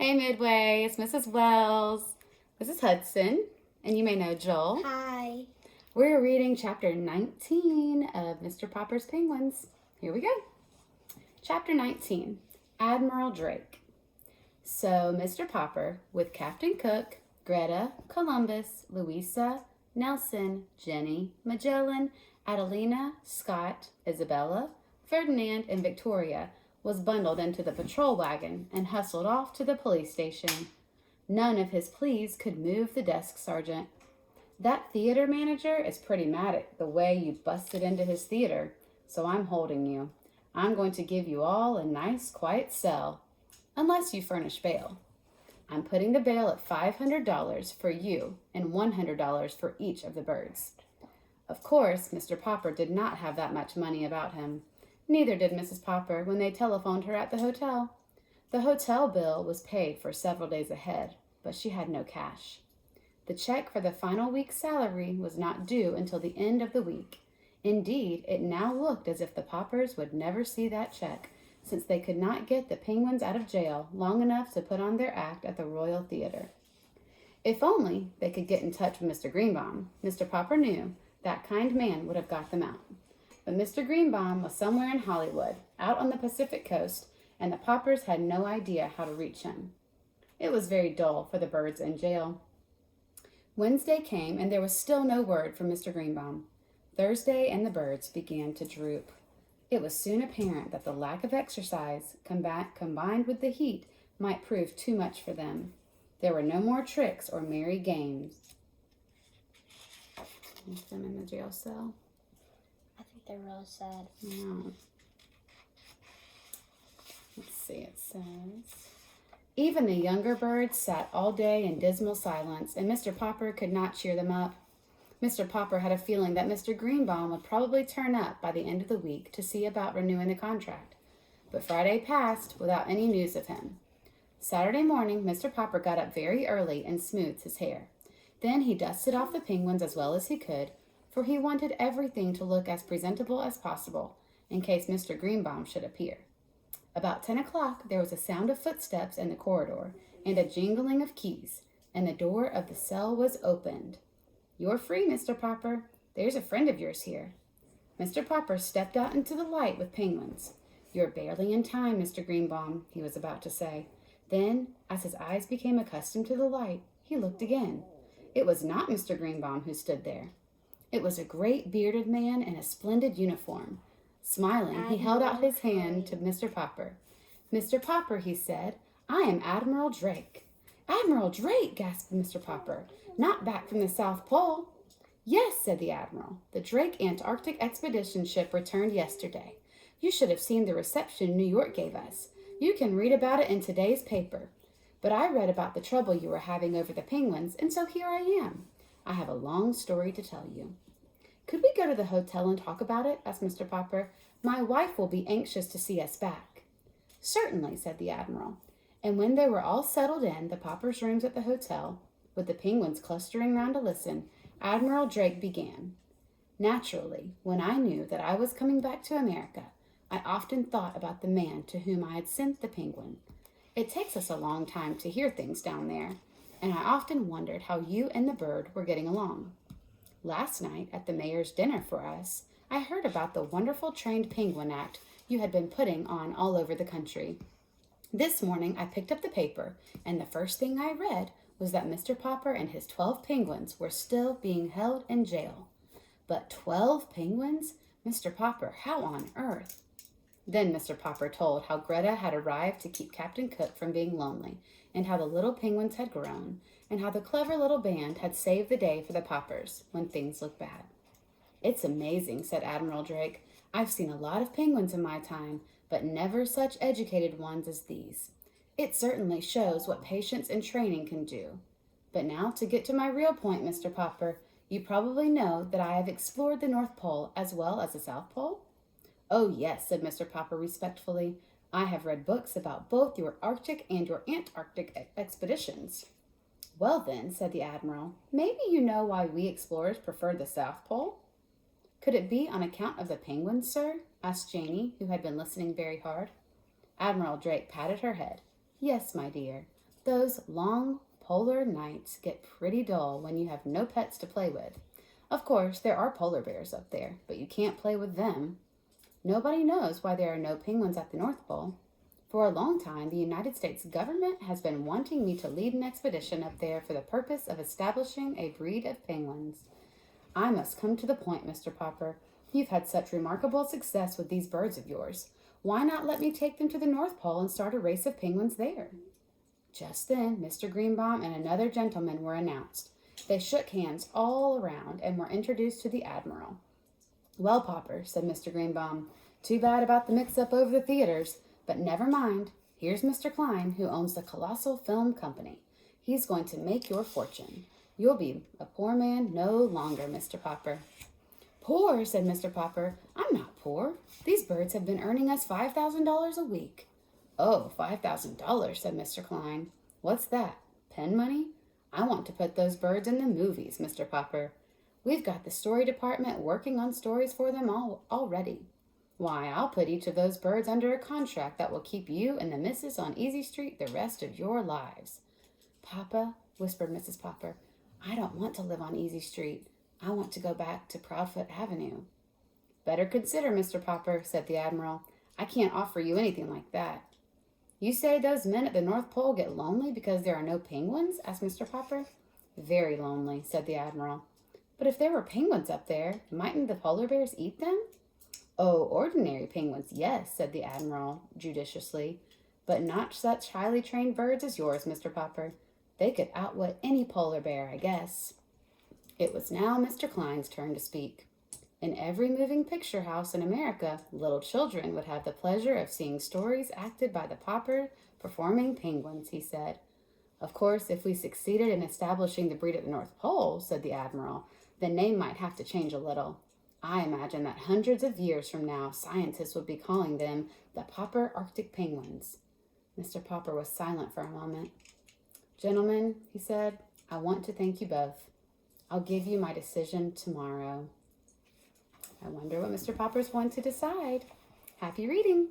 Hey Midway, it's Mrs. Wells. This is Hudson, and you may know Joel. Hi. We're reading chapter 19 of Mr. Popper's Penguins. Here we go. Chapter 19, Admiral Drake. So Mr. Popper, with Captain Cook, Greta, Columbus, Louisa, Nelson, Jenny, Magellan, Adelina, Scott, Isabella, Ferdinand, and Victoria, was bundled into the patrol wagon and hustled off to the police station. None of his pleas could move the desk sergeant. That theater manager is pretty mad at the way you busted into his theater, so I'm holding you. I'm going to give you all a nice, quiet cell, unless you furnish bail. I'm putting the bail at $500 for you and $100 for each of the birds. Of course, Mr. Popper did not have that much money about him. Neither did Mrs. Popper when they telephoned her at the hotel. The hotel bill was paid for several days ahead, but she had no cash. The check for the final week's salary was not due until the end of the week. Indeed, it now looked as if the Poppers would never see that check, since they could not get the Penguins out of jail long enough to put on their act at the Royal Theater. If only they could get in touch with Mr. Greenbaum, Mr. Popper knew that kind man would have got them out. But Mr. Greenbaum was somewhere in Hollywood, out on the Pacific coast, and the Poppers had no idea how to reach him. It was very dull for the birds in jail. Wednesday came, and there was still no word from Mr. Greenbaum. Thursday, and the birds began to droop. It was soon apparent that the lack of exercise, combined with the heat, might prove too much for them. There were no more tricks or merry games. Leave them in the jail cell. I think they're really sad. Yeah. Let's see, it says, even the younger birds sat all day in dismal silence, and Mr. Popper could not cheer them up. Mr. Popper had a feeling that Mr. Greenbaum would probably turn up by the end of the week to see about renewing the contract. But Friday passed without any news of him. Saturday morning, Mr. Popper got up very early and smoothed his hair. Then he dusted off the penguins as well as he could, for he wanted everything to look as presentable as possible, in case Mr. Greenbaum should appear. About 10 o'clock, there was a sound of footsteps in the corridor, and a jingling of keys, and the door of the cell was opened. "You're free, Mr. Popper. There's a friend of yours here." Mr. Popper stepped out into the light with penguins. "You're barely in time, Mr. Greenbaum," he was about to say. Then, as his eyes became accustomed to the light, he looked again. It was not Mr. Greenbaum who stood there. It was a great bearded man in a splendid uniform. Smiling, he held out his hand to Mr. Popper. "Mr. Popper," he said, "I am Admiral Drake." "Admiral Drake!" gasped Mr. Popper. "Not back from the South Pole?" "Yes," said the Admiral. "The Drake Antarctic Expedition ship returned yesterday. You should have seen the reception New York gave us. You can read about it in today's paper. But I read about the trouble you were having over the penguins, and so here I am. I have a long story to tell you." "Could we go to the hotel and talk about it?" asked Mr. Popper. "My wife will be anxious to see us back." "Certainly," said the Admiral. And when they were all settled in the Poppers' rooms at the hotel, with the penguins clustering round to listen, Admiral Drake began. "Naturally, when I knew that I was coming back to America, I often thought about the man to whom I had sent the penguin. It takes us a long time to hear things down there, and I often wondered how you and the bird were getting along. Last night, at the mayor's dinner for us, I heard about the wonderful Trained Penguin Act you had been putting on all over the country. This morning, I picked up the paper, and the first thing I read was that Mr. Popper and his 12 penguins were still being held in jail. But 12 penguins? Mr. Popper, how on earth?" Then Mr. Popper told how Greta had arrived to keep Captain Cook from being lonely, and how the little penguins had grown, and how the clever little band had saved the day for the Poppers when things looked bad. "It's amazing," said Admiral Drake. "I've seen a lot of penguins in my time, but never such educated ones as these. It certainly shows what patience and training can do. But now to get to my real point, Mr. Popper, you probably know that I have explored the North Pole as well as the South Pole?" "Oh, yes," said Mr. Popper respectfully. "I have read books about both your Arctic and your Antarctic expeditions." "Well then," said the Admiral, "maybe you know why we explorers prefer the South Pole?" "Could it be on account of the penguins, sir?" asked Janey, who had been listening very hard. Admiral Drake patted her head. "Yes, my dear. Those long polar nights get pretty dull when you have no pets to play with. Of course, there are polar bears up there, but you can't play with them. Nobody knows why there are no penguins at the North Pole. For a long time, the United States government has been wanting me to lead an expedition up there for the purpose of establishing a breed of penguins. I must come to the point, Mr. Popper. You've had such remarkable success with these birds of yours. Why not let me take them to the North Pole and start a race of penguins there? Just then, Mr. Greenbaum and another gentleman were announced. They shook hands all around and were introduced to the Admiral. Well, Popper, said Mr. Greenbaum, too bad about the mix-up over the theaters, but never mind. Here's Mr. Klein, who owns the Colossal Film Company. He's going to make your fortune. You'll be a poor man no longer, Mr. Popper. Poor, said Mr. Popper. I'm not poor. These birds have been earning us $5,000 a week. Oh, $5,000, said Mr. Klein. What's that? Pen money? I want to put those birds in the movies, Mr. Popper. We've got the story department working on stories for them already. Why, I'll put each of those birds under a contract that will keep you and the missus on Easy Street the rest of your lives. Papa, whispered Mrs. Popper, I don't want to live on Easy Street. I want to go back to Proudfoot Avenue. Better consider, Mr. Popper, said the Admiral. I can't offer you anything like that. You say those men at the North Pole get lonely because there are no penguins? Asked Mr. Popper. Very lonely, said the Admiral. But if there were penguins up there, mightn't the polar bears eat them? Oh, ordinary penguins, yes, said the Admiral judiciously, but not such highly trained birds as yours, Mr. Popper. They could outwit any polar bear, I guess. It was now Mr. Klein's turn to speak. In every moving picture house in America, little children would have the pleasure of seeing stories acted by the Popper performing penguins, he said. Of course, if we succeeded in establishing the breed at the North Pole, said the Admiral, the name might have to change a little. I imagine that hundreds of years from now, scientists would be calling them the Popper Arctic penguins. Mr. Popper was silent for a moment. Gentlemen, he said, I want to thank you both. I'll give you my decision tomorrow. I wonder what Mr. Popper's going to decide. Happy reading!